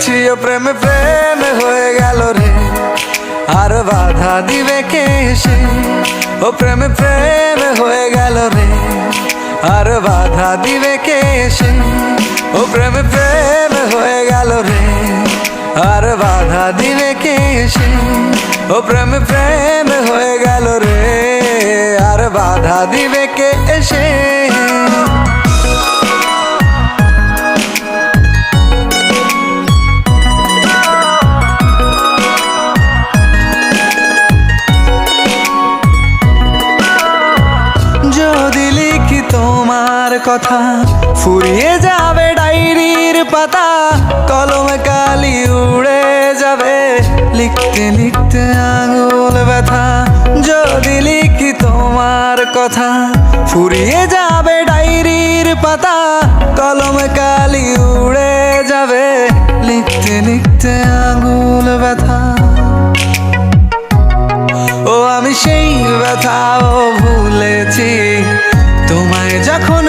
ও প্রেমে প্রেম হয়ে গেল রে, আর বাধা দিবে কে এসে? ও প্রেমে প্রেম হয়ে গেল রে, আর বাধা দিবে কে এসে? ও প্রেমে প্রেম হয়ে গেল রে, আর বাধা দিবে কে এসে? ও প্রেমে প্রেম হয়ে গেল রে, আর বাধা দিবে কে এসে? যদি লিখি তোমার কথা, ফুরিয়ে যাবে ডায়েরির পাতা, কলমে কালি উড়ে যাবে, লিখতে লিখতে আঙুল ব্যথা। যদি লিখি তোমার কথা, ফুরিয়ে যাবে ডায়েরির পাতা, কলমে কালি উড়ে যাবে, লিখতে লিখতে আঙুল ব্যথা। ও আমি সেই ব্যথাও ভুলেছি তোমায় যখন